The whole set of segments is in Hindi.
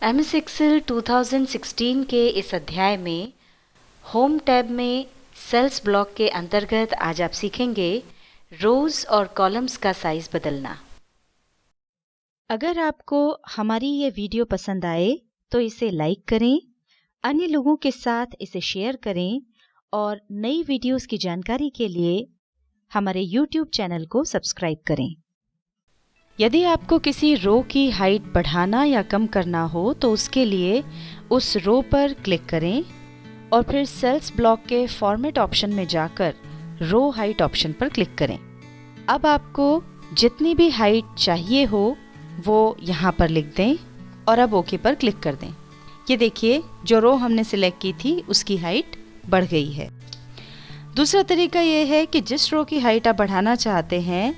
MS Excel 2016 के इस अध्याय में होम टैब में सेल्स ब्लॉक के अंतर्गत आज आप सीखेंगे रोज और कॉलम्स का साइज बदलना। अगर आपको हमारी ये वीडियो पसंद आए तो इसे लाइक करें, अन्य लोगों के साथ इसे शेयर करें और नई वीडियोस की जानकारी के लिए हमारे YouTube चैनल को सब्सक्राइब करें। यदि आपको किसी रो की हाइट बढ़ाना या कम करना हो तो उसके लिए उस रो पर क्लिक करें और फिर सेल्स ब्लॉक के फॉर्मेट ऑप्शन में जाकर रो हाइट ऑप्शन पर क्लिक करें। अब आपको जितनी भी हाइट चाहिए हो वो यहाँ पर लिख दें और अब ओके पर क्लिक कर दें। ये देखिए, जो रो हमने सिलेक्ट की थी उसकी हाइट बढ़ गई है। दूसरा तरीका ये है कि जिस रो की हाइट आप बढ़ाना चाहते हैं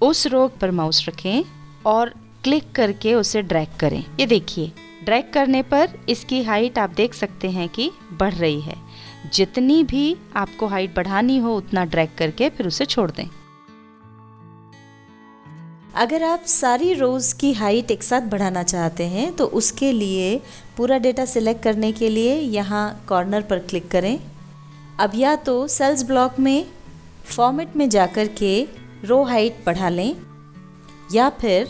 उस रो पर माउस रखें और क्लिक करके उसे ड्रैग करें। ये देखिए, ड्रैग करने पर इसकी हाइट आप देख सकते हैं कि बढ़ रही है। जितनी भी आपको हाइट बढ़ानी हो उतना ड्रैग करके फिर उसे छोड़ दें। अगर आप सारी रोज़ की हाइट एक साथ बढ़ाना चाहते हैं तो उसके लिए पूरा डेटा सिलेक्ट करने के लिए यहाँ कॉर्नर पर क्लिक करें। अब या तो सेल्स ब्लॉक में फॉर्मेट में जाकर के रो हाइट बढ़ा लें या फिर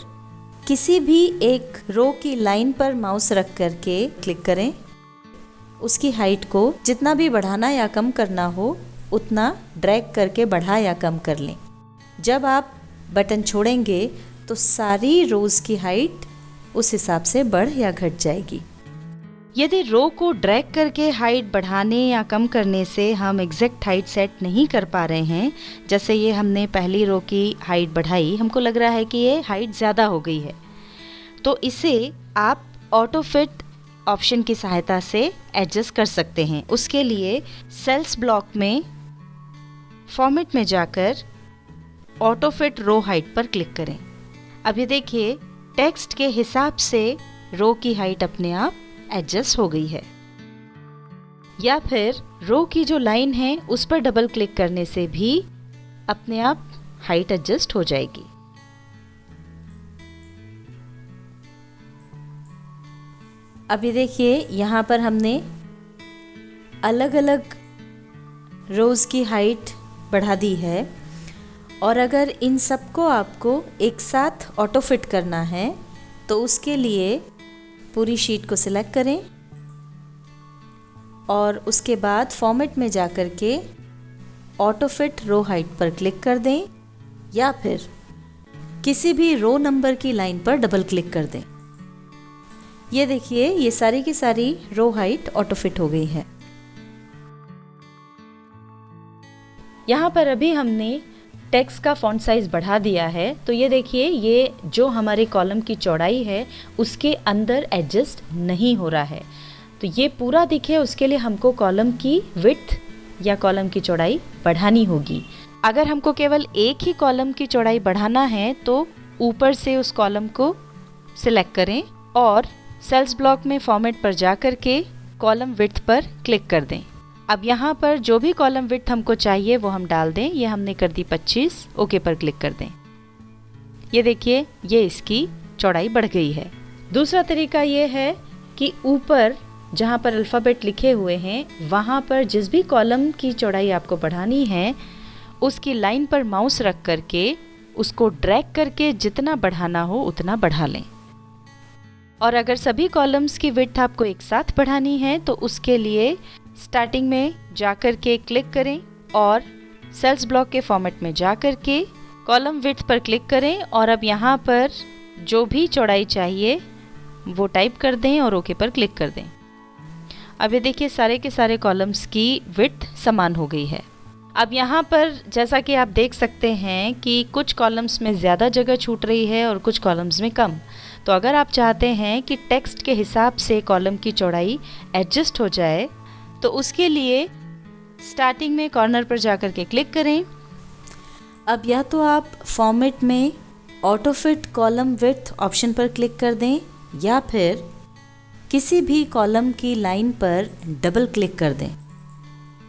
किसी भी एक रो की लाइन पर माउस रख करके क्लिक करें। उसकी हाइट को जितना भी बढ़ाना या कम करना हो उतना ड्रैग करके बढ़ा या कम कर लें। जब आप बटन छोड़ेंगे तो सारी रोज़ की हाइट उस हिसाब से बढ़ या घट जाएगी। यदि रो को ड्रैग करके हाइट बढ़ाने या कम करने से हम एग्जैक्ट हाइट सेट नहीं कर पा रहे हैं, जैसे ये हमने पहली रो की हाइट बढ़ाई, हमको लग रहा है कि ये हाइट ज़्यादा हो गई है, तो इसे आप ऑटो फिट ऑप्शन की सहायता से एडजस्ट कर सकते हैं। उसके लिए सेल्स ब्लॉक में फॉर्मेट में जाकर ऑटो फिट रो हाइट पर क्लिक करें। अब ये देखिए, टेक्स्ट के हिसाब से रो की हाइट अपने आप एडजस्ट हो गई है। या फिर रो की जो लाइन है उस पर डबल क्लिक करने से भी अपने आप हाइट एडजस्ट हो जाएगी। अभी देखिए, यहाँ पर हमने अलग अलग रोज़ की हाइट बढ़ा दी है और अगर इन सबको आपको एक साथ ऑटो फिट करना है तो उसके लिए पूरी शीट को सिलेक्ट करें और उसके बाद फॉर्मेट में जाकर के ऑटो फिट रो हाइट पर क्लिक कर दें या फिर किसी भी रो नंबर की लाइन पर डबल क्लिक कर दें। ये देखिए, ये सारी की सारी रो हाइट ऑटो फिट हो गई है। यहाँ पर अभी हमने टेक्स्ट का फॉन्ट साइज बढ़ा दिया है, तो ये देखिए, ये जो हमारे कॉलम की चौड़ाई है उसके अंदर एडजस्ट नहीं हो रहा है। तो ये पूरा दिखे उसके लिए हमको कॉलम की विड्थ या कॉलम की चौड़ाई बढ़ानी होगी। अगर हमको केवल एक ही कॉलम की चौड़ाई बढ़ाना है तो ऊपर से उस कॉलम को सिलेक्ट करें और सेल्स ब्लॉक में फॉर्मेट पर जाकर के कॉलम विड्थ पर क्लिक कर दें। अब यहाँ पर जो भी कॉलम विड्थ हमको चाहिए वो हम डाल दें। ये हमने कर दी 25, ओके पर क्लिक कर दें। ये देखिए, ये इसकी चौड़ाई बढ़ गई है। दूसरा तरीका ये है कि ऊपर जहाँ पर अल्फ़ाबेट लिखे हुए हैं वहाँ पर जिस भी कॉलम की चौड़ाई आपको बढ़ानी है उसकी लाइन पर माउस रख करके उसको ड्रैग करके जितना बढ़ाना हो उतना बढ़ा लें। और अगर सभी कॉलम्स की विड्थ आपको एक साथ बढ़ानी है तो उसके लिए स्टार्टिंग में जाकर के क्लिक करें और सेल्स ब्लॉक के फॉर्मेट में जाकर के कॉलम विड्थ पर क्लिक करें और अब यहाँ पर जो भी चौड़ाई चाहिए वो टाइप कर दें और ओके पर क्लिक कर दें। अब ये देखिए, सारे के सारे कॉलम्स की विड्थ समान हो गई है। अब यहाँ पर जैसा कि आप देख सकते हैं कि कुछ कॉलम्स में ज़्यादा जगह छूट रही है और कुछ कॉलम्स में कम। तो अगर आप चाहते हैं कि टेक्स्ट के हिसाब से कॉलम की चौड़ाई एडजस्ट हो जाए तो उसके लिए स्टार्टिंग में कॉर्नर पर जाकर के क्लिक करें। अब या तो आप फॉर्मेट में auto fit column width option पर क्लिक कर दें या फिर किसी भी कॉलम की लाइन पर डबल क्लिक कर दें।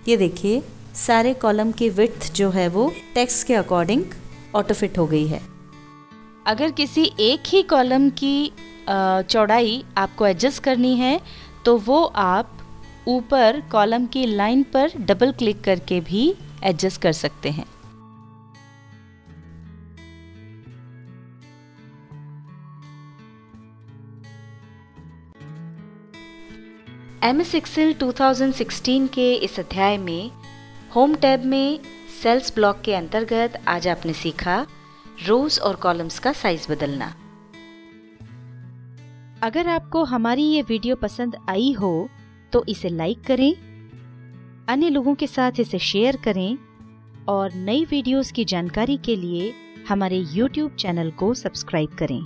ये देखिए, सारे कॉलम की विड्थ जो है वो टेक्स्ट के अकॉर्डिंग ऑटो फिट हो गई है। अगर किसी एक ही कॉलम की चौड़ाई आपको एडजस्ट करनी है तो वो आप ऊपर कॉलम की लाइन पर डबल क्लिक करके भी एडजस्ट कर सकते हैं। MS Excel 2016 के इस अध्याय में होम टैब में सेल्स ब्लॉक के अंतर्गत आज आपने सीखा रोज और कॉलम्स का साइज बदलना। अगर आपको हमारी ये वीडियो पसंद आई हो तो इसे लाइक करें, अन्य लोगों के साथ इसे शेयर करें और नई वीडियोस की जानकारी के लिए हमारे YouTube चैनल को सब्सक्राइब करें।